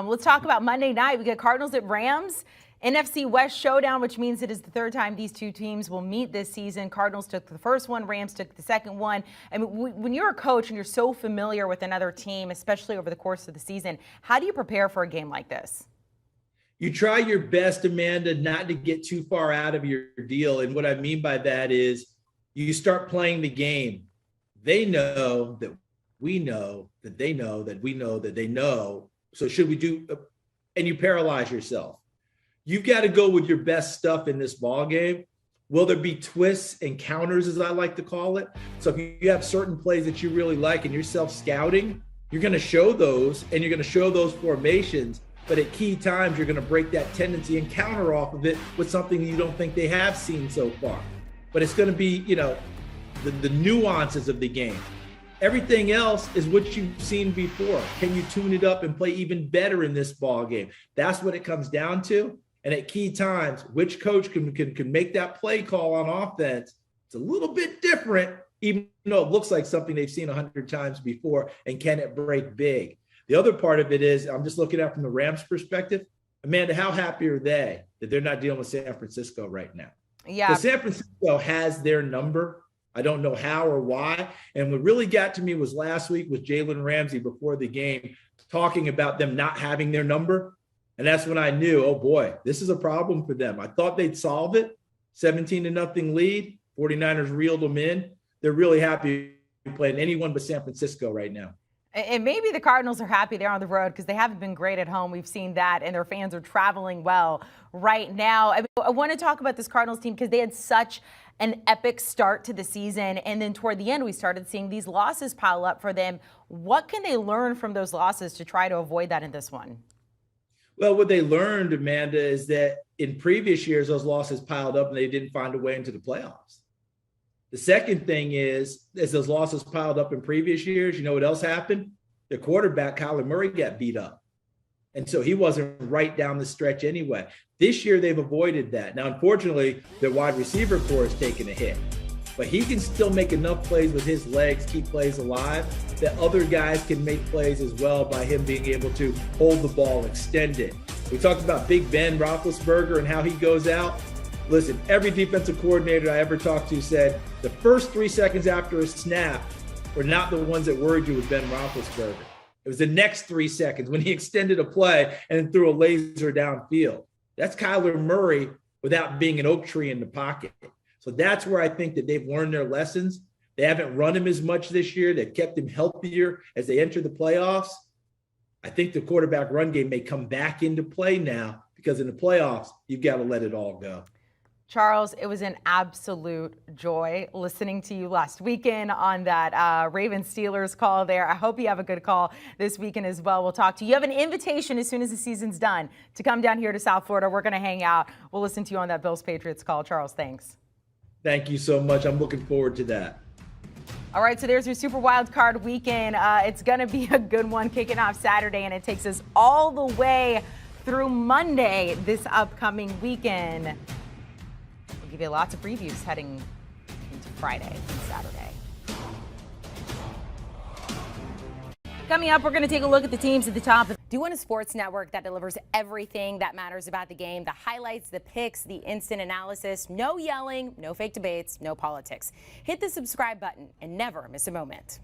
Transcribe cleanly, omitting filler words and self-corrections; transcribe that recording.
Let's talk about Monday night. We get Cardinals at Rams. NFC West showdown, which means it is the third time these two teams will meet this season. Cardinals took the first one, Rams took the second one. I mean, when you're a coach and you're so familiar with another team, especially over the course of the season, how do you prepare for a game like this? You try your best, Amanda, not to get too far out of your deal. And what I mean by that is you start playing the game. They know that we know that they know that we know that they know. So should we do, and you paralyze yourself. You've got to go with your best stuff in this ball game. Will there be twists and counters, as I like to call it? So if you have certain plays that you really like and you're self-scouting, you're going to show those and you're going to show those formations. But at key times, you're going to break that tendency and counter off of it with something you don't think they have seen so far. But it's going to be, the nuances of the game. Everything else is what you've seen before. Can you tune it up and play even better in this ball game? That's what it comes down to. And at key times, which coach can make that play call on offense? It's a little bit different, even though it looks like something they've seen 100 times before. And can it break big? The other part of it is, I'm just looking at it from the Rams' perspective. Amanda, how happy are they that they're not dealing with San Francisco right now? Yeah. So San Francisco has their number. I don't know how or why. And what really got to me was last week with Jalen Ramsey before the game talking about them not having their number. And that's when I knew, oh boy, this is a problem for them. I thought they'd solve it. 17-0 lead. 49ers reeled them in. They're really happy playing anyone but San Francisco right now. And maybe the Cardinals are happy they're on the road because they haven't been great at home. We've seen that, and their fans are traveling well right now. I want to talk about this Cardinals team because they had such an epic start to the season, and then toward the end, we started seeing these losses pile up for them. What can they learn from those losses to try to avoid that in this one? Well, what they learned, Amanda, is that in previous years, those losses piled up and they didn't find a way into the playoffs. The second thing is, as those losses piled up in previous years, you know what else happened? Their quarterback, Kyler Murray, got beat up. And so he wasn't right down the stretch anyway. This year, they've avoided that. Now, unfortunately, their wide receiver core has taken a hit. But he can still make enough plays with his legs, keep plays alive, that other guys can make plays as well by him being able to hold the ball, extend it. We talked about Big Ben Roethlisberger and how he goes out. Listen, every defensive coordinator I ever talked to said the first 3 seconds after a snap were not the ones that worried you with Ben Roethlisberger. It was the next 3 seconds when he extended a play and threw a laser downfield. That's Kyler Murray without being an oak tree in the pocket. So that's where I think that they've learned their lessons. They haven't run him as much this year. They've kept him healthier as they enter the playoffs. I think the quarterback run game may come back into play now because in the playoffs, you've got to let it all go. Charles, it was an absolute joy listening to you last weekend on that Ravens-Steelers call there. I hope you have a good call this weekend as well. We'll talk to you. You have an invitation as soon as the season's done to come down here to South Florida. We're going to hang out. We'll listen to you on that Bills-Patriots call. Charles, thanks. Thank you so much. I'm looking forward to that. All right, so there's your Super Wild Card weekend. It's going to be a good one kicking off Saturday, and it takes us all the way through Monday this upcoming weekend. We'll give you lots of previews heading into Friday and Saturday. Coming up, we're going to take a look at the teams at the top. Do you want a sports network that delivers everything that matters about the game? The highlights, the picks, the instant analysis, no yelling, no fake debates, no politics. Hit the subscribe button and never miss a moment.